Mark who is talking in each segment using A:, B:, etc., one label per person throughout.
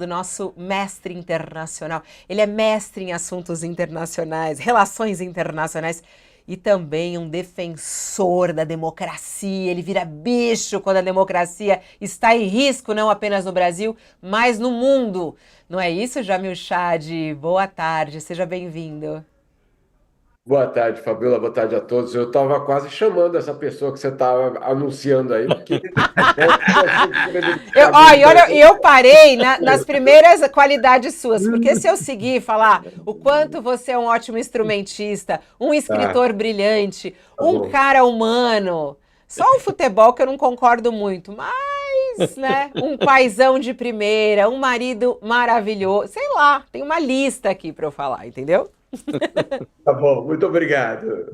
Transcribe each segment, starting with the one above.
A: Nosso mestre internacional. Ele é mestre em assuntos internacionais, relações internacionais e também um defensor da democracia. Ele vira bicho quando a democracia está em risco, não apenas no Brasil, mas no mundo. Não é isso, Jamil Chad? Boa tarde, seja bem-vindo.
B: Boa tarde, Fabiola. Boa tarde a todos. Eu estava quase chamando essa pessoa que você estava anunciando aí, porque é um assunto
A: E
B: credenciado.
A: olha, eu parei nas primeiras qualidades suas, porque se eu seguir e falar o quanto você é um ótimo instrumentista, um
B: Tá,
A: escritor brilhante,
B: tá
A: um
B: bom.
A: cara humano, só o futebol que eu não concordo muito, mas, né, um paizão de primeira, um marido maravilhoso, sei lá, tem uma lista aqui para eu falar, entendeu?
B: Tá bom, muito obrigado.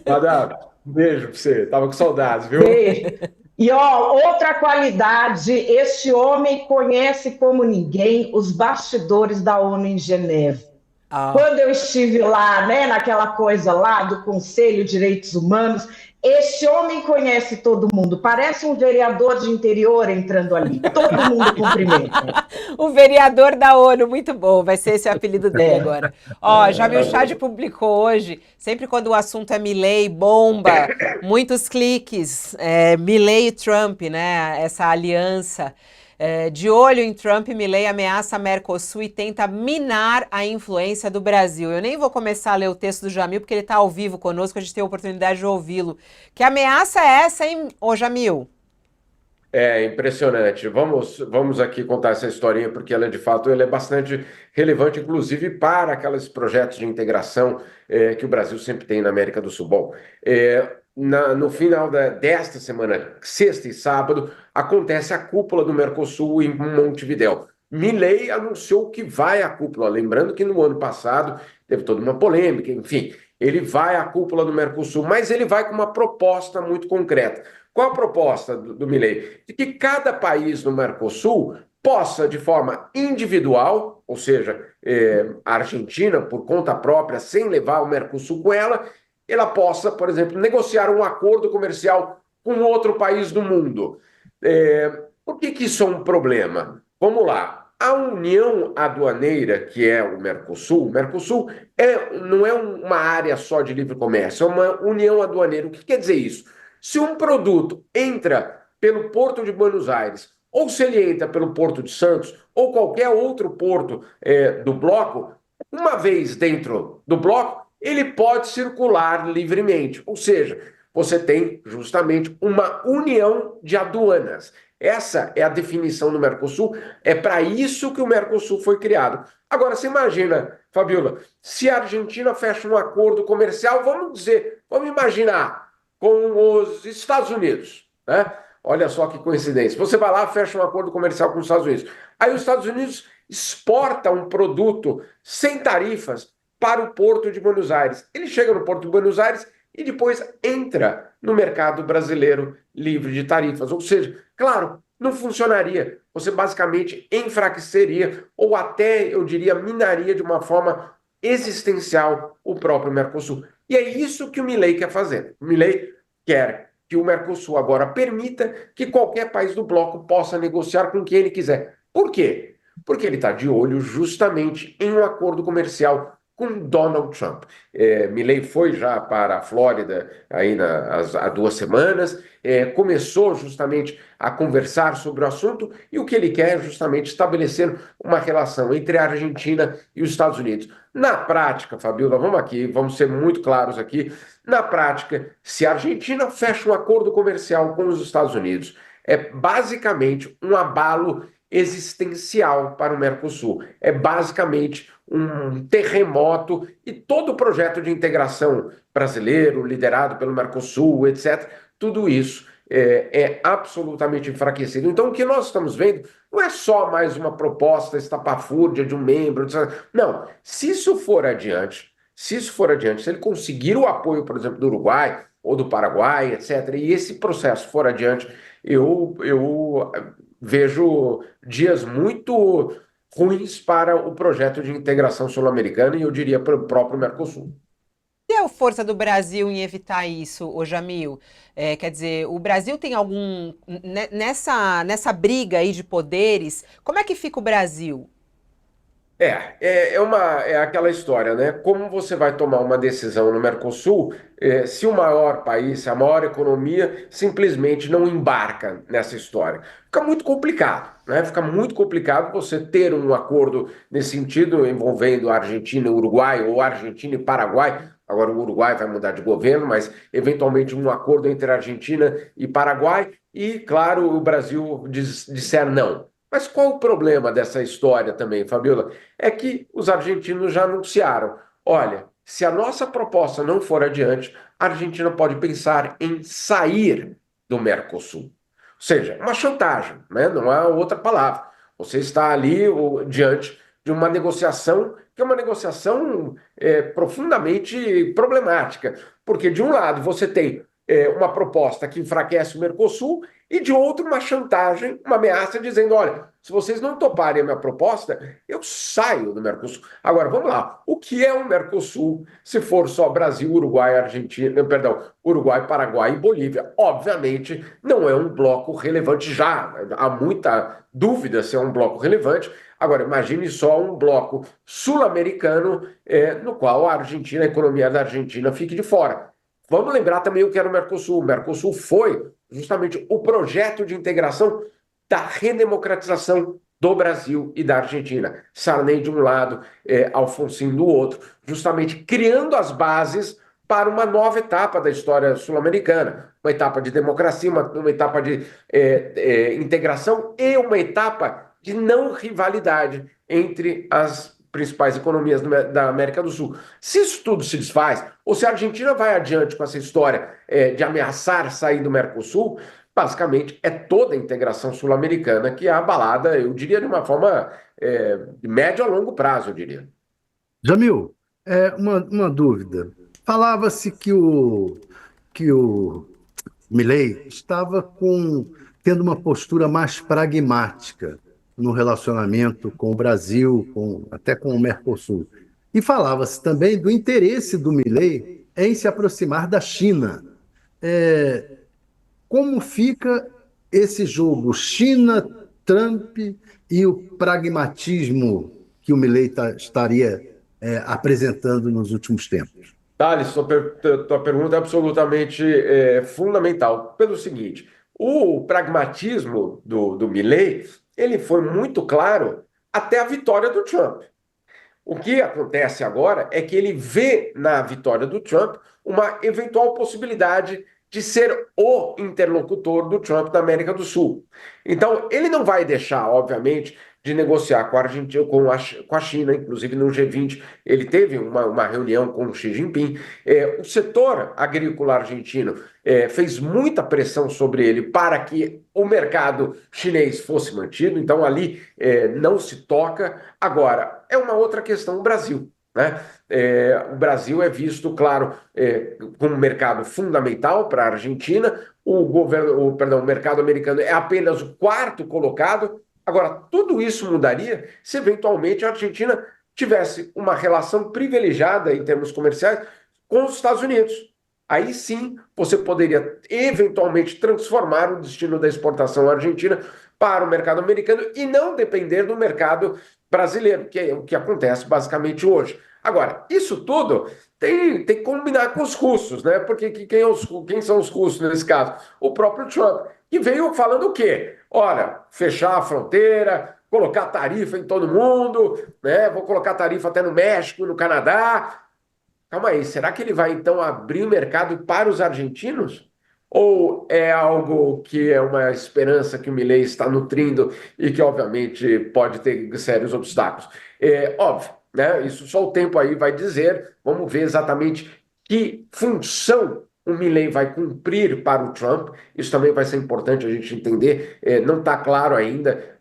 B: Madame, um beijo para você. Tava com saudades, viu?
C: Beijo. E ó, outra qualidade, este homem conhece como ninguém os bastidores da ONU em Geneve.
A: Ah.
C: Quando eu estive lá, né, naquela coisa lá do Conselho de Direitos Humanos, este homem conhece todo mundo. Parece um vereador de interior entrando ali. Todo mundo cumprimenta.
A: O vereador da ONU, muito bom, vai ser esse o apelido dele agora. Ó, Jamil
B: Tá
A: Chad
B: bom.
A: publicou hoje, sempre quando o assunto é Milley, bomba, muitos cliques, Milley e Trump, né, essa aliança. De olho em Trump, Milley ameaça a Mercosul e tenta minar a influência do Brasil. Eu nem vou começar a ler o texto do Jamil, porque ele está ao vivo conosco, a gente tem a oportunidade de ouvi-lo. Que ameaça é essa, hein, ô Jamil?
B: É impressionante. Vamos aqui contar essa historinha, porque ela, de fato, ela é bastante relevante, inclusive para aqueles projetos de integração que o Brasil sempre tem na América do Sul. Bom, no final desta semana, sexta e sábado, acontece a cúpula do Mercosul em Montevidéu. Milei anunciou que vai à cúpula, lembrando que no ano passado teve toda uma polêmica, enfim, ele vai à cúpula do Mercosul, mas ele vai com uma proposta muito concreta. Qual a proposta do Milei? De que cada país no Mercosul possa, de forma individual, ou seja, a Argentina, por conta própria, sem levar o Mercosul com ela possa, por exemplo, negociar um acordo comercial com outro país do mundo. Por que isso é um problema? Vamos lá. A União Aduaneira, que é o Mercosul não é uma área só de livre comércio, é uma união aduaneira. O que quer dizer isso? Se um produto entra pelo Porto de Buenos Aires, ou se ele entra pelo Porto de Santos, ou qualquer outro porto do bloco, uma vez dentro do bloco, ele pode circular livremente. Ou seja, você tem justamente uma união de aduanas. Essa é a definição do Mercosul, é para isso que o Mercosul foi criado. Agora, você imagina, Fabiola, se a Argentina fecha um acordo comercial, vamos imaginar, com os Estados Unidos, né? Olha só que coincidência. Você vai lá, fecha um acordo comercial com os Estados Unidos. Aí os Estados Unidos exporta um produto sem tarifas para o Porto de Buenos Aires. Ele chega no Porto de Buenos Aires e depois entra no mercado brasileiro livre de tarifas. Ou seja, claro, não funcionaria. Você basicamente enfraqueceria ou até, eu diria, minaria de uma forma existencial o próprio Mercosul. E é isso que o Milei quer fazer. O Milei quer que o Mercosul agora permita que qualquer país do bloco possa negociar com quem ele quiser. Por quê? Porque ele está de olho justamente em um acordo comercial com Donald Trump. Milley foi já para a Flórida há 2 semanas, começou justamente a conversar sobre o assunto e o que ele quer é justamente estabelecer uma relação entre a Argentina e os Estados Unidos. Na prática, Fabiola, vamos ser muito claros aqui. Na prática, se a Argentina fecha um acordo comercial com os Estados Unidos, é basicamente um abalo existencial para o Mercosul. É basicamente um terremoto e todo o projeto de integração brasileiro, liderado pelo Mercosul, etc., tudo isso é absolutamente enfraquecido. Então, o que nós estamos vendo não é só mais uma proposta estapafúrdia de um membro. Não, se ele conseguir o apoio, por exemplo, do Uruguai ou do Paraguai, etc., e esse processo for adiante, eu vejo dias muito ruins para o projeto de integração sul-americana e eu diria para o próprio Mercosul.
A: é a força do Brasil em evitar isso, ô Jamil? Quer dizer, o Brasil tem nessa briga aí de poderes, como é que fica o Brasil?
B: É aquela história, né? Como você vai tomar uma decisão no Mercosul, se o maior país, se a maior economia simplesmente não embarca nessa história? Fica muito complicado, né? Fica muito complicado você ter um acordo nesse sentido envolvendo a Argentina e o Uruguai, ou Argentina e Paraguai. Agora o Uruguai vai mudar de governo, mas eventualmente um acordo entre a Argentina e Paraguai, e, claro, o Brasil disser não. Mas qual o problema dessa história também, Fabiola? É que os argentinos já anunciaram: olha, se a nossa proposta não for adiante, a Argentina pode pensar em sair do Mercosul. Ou seja, uma chantagem, né? Não há outra palavra. Você está ali diante de uma negociação que é uma negociação profundamente problemática, porque de um lado você tem uma proposta que enfraquece o Mercosul e de outro uma chantagem, uma ameaça dizendo: olha, se vocês não toparem a minha proposta, eu saio do Mercosul. Agora, vamos lá. O que é o Mercosul se for só Brasil, Uruguai, Argentina, perdão, Uruguai, Paraguai e Bolívia? Obviamente, não é um bloco relevante já. Há muita dúvida se é um bloco relevante. Agora, imagine só um bloco sul-americano no qual a Argentina, a economia da Argentina fique de fora. Vamos lembrar também o que era o Mercosul. O Mercosul foi justamente o projeto de integração da redemocratização do Brasil e da Argentina. Sarney de um lado, Alfonsín do outro, justamente criando as bases para uma nova etapa da história sul-americana, uma etapa de democracia, uma etapa de integração e uma etapa de não rivalidade entre as principais economias da América do Sul. Se isso tudo se desfaz, ou se a Argentina vai adiante com essa história de ameaçar sair do Mercosul, basicamente é toda a integração sul-americana que é abalada, eu diria, de uma forma de médio a longo prazo, eu diria.
D: Jamil, uma dúvida. Falava-se que o Milei estava tendo uma postura mais pragmática no relacionamento com o Brasil, até com o Mercosul. E falava-se também do interesse do Milei em se aproximar da China. Como fica esse jogo China, Trump e o pragmatismo que o Milei estaria apresentando nos últimos tempos?
B: Thales, tua pergunta é absolutamente fundamental. Pelo seguinte, o pragmatismo do Milei, ele foi muito claro até a vitória do Trump. O que acontece agora é que ele vê na vitória do Trump uma eventual possibilidade de ser o interlocutor do Trump na América do Sul. Então, ele não vai deixar, obviamente, de negociar com a Argentina, com a China, inclusive no G20, ele teve uma reunião com o Xi Jinping. O setor agrícola argentino fez muita pressão sobre ele para que o mercado chinês fosse mantido, então ali não se toca. Agora, é uma outra questão o Brasil, né? O Brasil é visto, claro, como um mercado fundamental para a Argentina. O mercado americano é apenas o quarto colocado. Agora, tudo isso mudaria se eventualmente a Argentina tivesse uma relação privilegiada em termos comerciais com os Estados Unidos. Aí sim você poderia eventualmente transformar o destino da exportação argentina para o mercado americano e não depender do mercado brasileiro, que é o que acontece basicamente hoje. Agora, isso tudo tem que combinar com os custos, né? Porque quem são os custos nesse caso? O próprio Trump, que veio falando o quê? Olha, fechar a fronteira, colocar tarifa em todo mundo, né? Vou colocar tarifa até no México, no Canadá. Calma aí, será que ele vai então abrir o mercado para os argentinos? Ou é algo que é uma esperança que o Milei está nutrindo e que, obviamente, pode ter sérios obstáculos? Óbvio, né? Isso só o tempo aí vai dizer. Vamos ver exatamente que função o Milei vai cumprir para o Trump. Isso também vai ser importante a gente entender. Não está claro ainda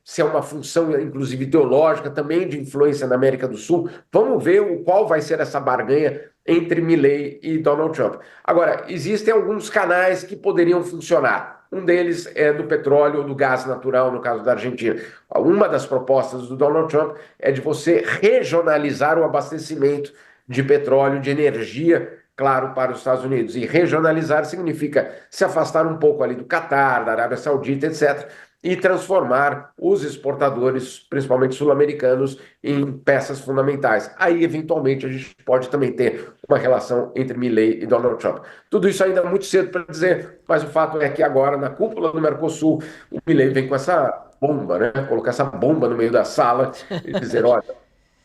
B: se é uma função, inclusive ideológica, também de influência na América do Sul. Vamos ver qual vai ser essa barganha entre Milei e Donald Trump. Agora, existem alguns canais que poderiam funcionar. Um deles é do petróleo ou do gás natural, no caso da Argentina. Uma das propostas do Donald Trump é de você regionalizar o abastecimento de petróleo, de energia, claro, para os Estados Unidos. E regionalizar significa se afastar um pouco ali do Catar, da Arábia Saudita, etc., e transformar os exportadores, principalmente sul-americanos, em peças fundamentais. Aí, eventualmente, a gente pode também ter uma relação entre Milei e Donald Trump. Tudo isso ainda é muito cedo para dizer, mas o fato é que agora, na cúpula do Mercosul, o Milei vem com essa bomba, né? Colocar essa bomba no meio da sala e dizer, olha,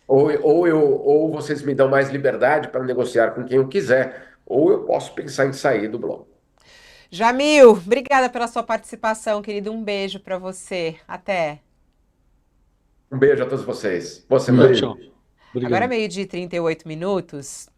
B: ou vocês me dão mais liberdade para negociar com quem eu quiser, ou eu posso pensar em sair do bloco.
A: Jamil, obrigada pela sua participação, querido. Um beijo para você. Até.
B: Um beijo a todos vocês. Boa
E: Um
B: semana.
E: beijo.
A: Agora é
E: Obrigado.
A: meio-dia e 38 minutos.